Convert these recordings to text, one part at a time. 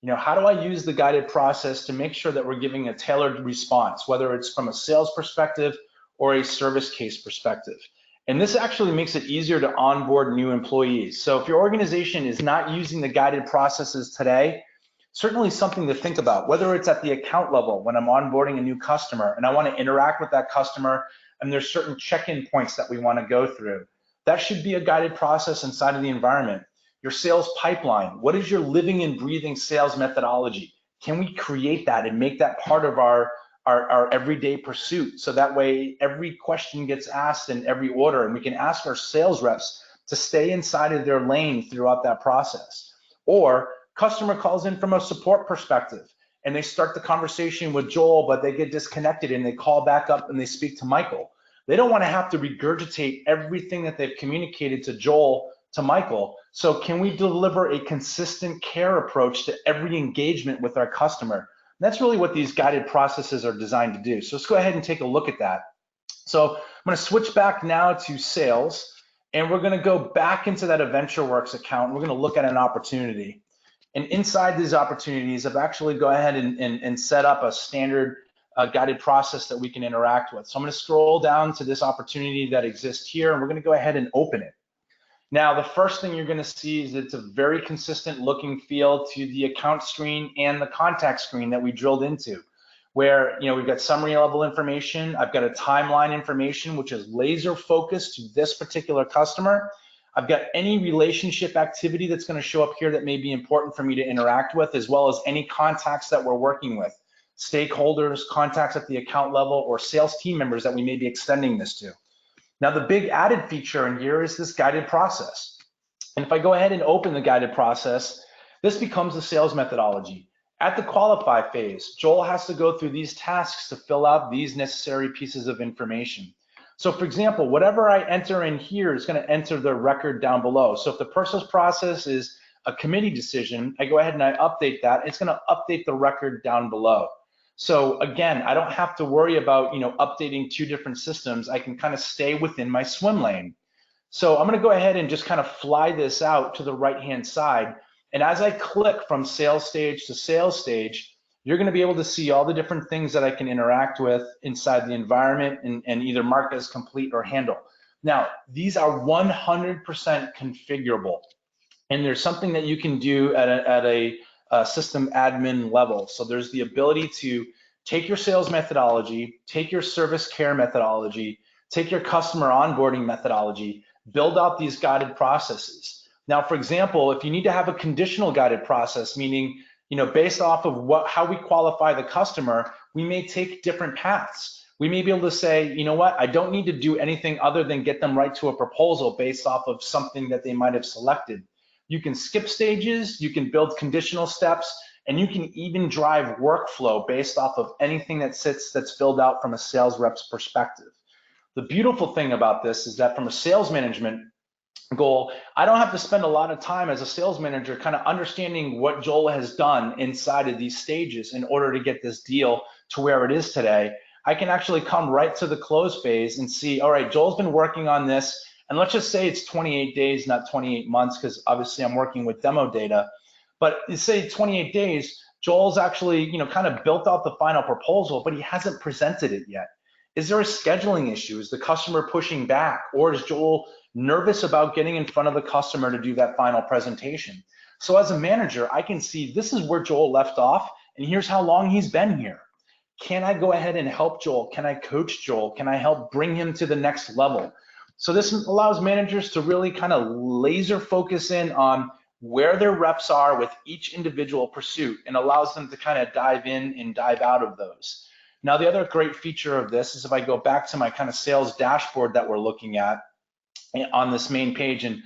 How do I use the guided process to make sure that we're giving a tailored response, whether it's from a sales perspective or a service case perspective? And this actually makes it easier to onboard new employees. So if your organization is not using the guided processes today, certainly something to think about, whether it's at the account level when I'm onboarding a new customer and I want to interact with that customer and there's certain check-in points that we want to go through. That should be a guided process inside of the environment. Your sales pipeline, what is your living and breathing sales methodology? Can we create that and make that part of our everyday pursuit? So that way every question gets asked in every order, and we can ask our sales reps to stay inside of their lane throughout that process. Or customer calls in from a support perspective and they start the conversation with Joel, but they get disconnected and they call back up and they speak to Michael. They don't want to have to regurgitate everything that they've communicated to Joel to Michael. So can we deliver a consistent care approach to every engagement with our customer? And that's really what these guided processes are designed to do. So let's go ahead and take a look at that. So I'm going to switch back now to sales, and we're going to go back into that AdventureWorks account. And we're going to look at an opportunity. And inside these opportunities, I've actually go ahead and set up a standard guided process that we can interact with. So I'm going to scroll down to this opportunity that exists here, and we're going to go ahead and open it. Now, the first thing you're going to see is it's a very consistent looking feel to the account screen and the contact screen that we drilled into, where we've got summary level information. I've got a timeline information, which is laser focused to this particular customer. I've got any relationship activity that's going to show up here that may be important for me to interact with, as well as any contacts that we're working with, stakeholders, contacts at the account level, or sales team members that we may be extending this to. Now, the big added feature in here is this guided process. And if I go ahead and open the guided process, this becomes the sales methodology. At the qualify phase, Joel has to go through these tasks to fill out these necessary pieces of information. So for example, whatever I enter in here is going to enter the record down below. So if the purchase process is a committee decision, I go ahead and I update that. It's going to update the record down below. So again, I don't have to worry about updating two different systems. I can kind of stay within my swim lane. So I'm going to go ahead and just kind of fly this out to the right-hand side. And as I click from sales stage to sales stage, you're going to be able to see all the different things that I can interact with inside the environment and either mark as complete or handle. Now, these are 100% configurable. And there's something that you can do at a system admin level. So there's the ability to take your sales methodology, take your service care methodology, take your customer onboarding methodology, build out these guided processes. Now, for example, if you need to have a conditional guided process, meaning based off of how we qualify the customer, we may take different paths. We may be able to say, you know what, I don't need to do anything other than get them right to a proposal based off of something that they might have selected. You can skip stages, you can build conditional steps, and you can even drive workflow based off of anything that's filled out from a sales rep's perspective. The beautiful thing about this is that from a sales management goal, I don't have to spend a lot of time as a sales manager kind of understanding what Joel has done inside of these stages in order to get this deal to where it is today. I can actually come right to the close phase and see, all right, Joel's been working on this. And let's just say it's 28 days, not 28 months, because obviously I'm working with demo data. But say 28 days, Joel's actually, kind of built out the final proposal, but he hasn't presented it yet. Is there a scheduling issue? Is the customer pushing back? Or is Joel nervous about getting in front of the customer to do that final presentation? So as a manager, I can see this is where Joel left off, and here's how long he's been here. Can I go ahead and help Joel? Can I coach Joel? Can I help bring him to the next level? So this allows managers to really kind of laser focus in on where their reps are with each individual pursuit, and allows them to kind of dive in and dive out of those. Now, the other great feature of this is if I go back to my kind of sales dashboard that we're looking at on this main page and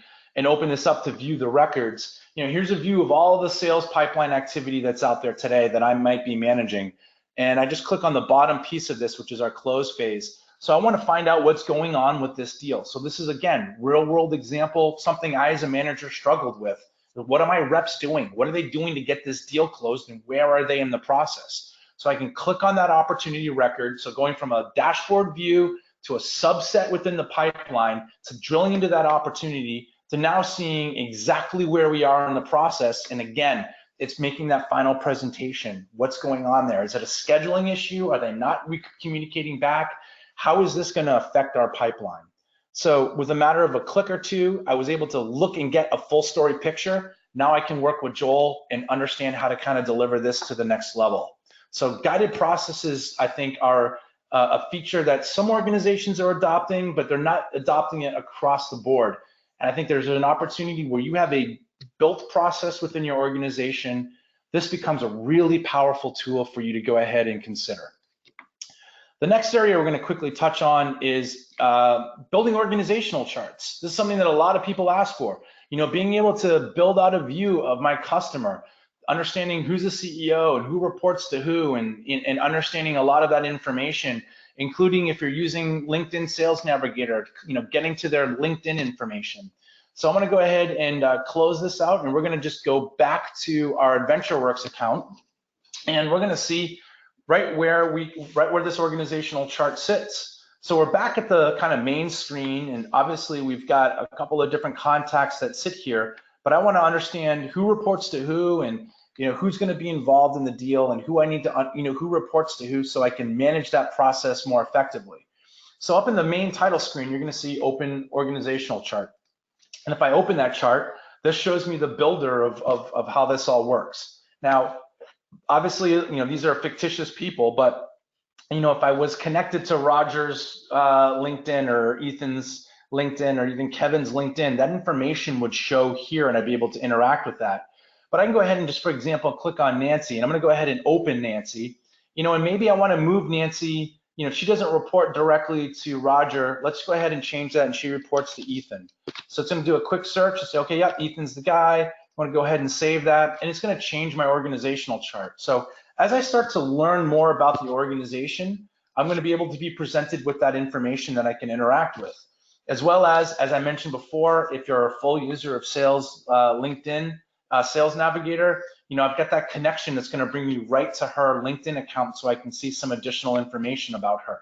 open this up to view the records, here's a view of all the sales pipeline activity that's out there today that I might be managing. And I just click on the bottom piece of this, which is our close phase. So I want to find out what's going on with this deal. So this is, again, real world example, something I as a manager struggled with. What are my reps doing? What are they doing to get this deal closed, and where are they in the process? So I can click on that opportunity record. So going from a dashboard view to a subset within the pipeline to drilling into that opportunity to now seeing exactly where we are in the process. And again, it's making that final presentation. What's going on there? Is it a scheduling issue? Are they not communicating back? How is this going to affect our pipeline? So with a matter of a click or two, I was able to look and get a full story picture. Now I can work with Joel and understand how to kind of deliver this to the next level. So guided processes, I think, are a feature that some organizations are adopting, but they're not adopting it across the board. And I think there's an opportunity where you have a built process within your organization. This becomes a really powerful tool for you to go ahead and consider. The next area we're going to quickly touch on is building organizational charts. This is something that a lot of people ask for. You know, being able to build out a view of my customer, understanding who's the CEO and who reports to who, and understanding a lot of that information, including if you're using LinkedIn Sales Navigator, you know, getting to their LinkedIn information. So I'm going to go ahead and close this out, and we're going to just go back to our AdventureWorks account, and we're going to see right where this organizational chart sits. So we're back at the kind of main screen, and obviously we've got a couple of different contacts that sit here, but I want to understand who reports to who, and you know, who's going to be involved in the deal, and who I need to, you know, who reports to who, so I can manage that process more effectively. So up in the main title screen, you're going to see Open Organizational Chart. And if I open that chart, this shows me the builder of how this all works. Now, obviously, you know, these are fictitious people, but you know, if I was connected to Roger's LinkedIn, or Ethan's LinkedIn, or even Kevin's LinkedIn, that information would show here, and I'd be able to interact with that. But I can go ahead and just, for example, click on Nancy, and I'm going to go ahead and open Nancy. You know, and maybe I want to move Nancy. You know, she doesn't report directly to Roger. Let's go ahead and change that, and she reports to Ethan. So it's going to do a quick search and say, okay, yeah, Ethan's the guy. I want to go ahead and save that, and it's going to change my organizational chart. So as I start to learn more about the organization, I'm going to be able to be presented with that information that I can interact with. As well as I mentioned before, if you're a full user of Sales LinkedIn Sales Navigator, you know, I've got that connection that's going to bring me right to her LinkedIn account, so I can see some additional information about her.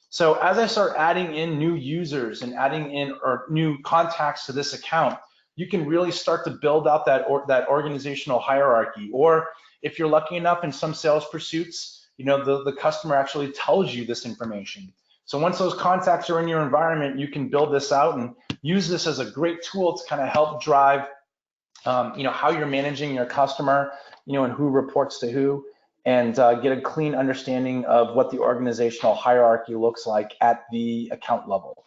So as I start adding in new users and adding in new contacts to this account, you can really start to build out that organizational hierarchy. Or if you're lucky enough in some sales pursuits, you know, the customer actually tells you this information. So once those contacts are in your environment, you can build this out and use this as a great tool to kind of help drive, you know, how you're managing your customer, you know, and who reports to who, and get a clean understanding of what the organizational hierarchy looks like at the account level.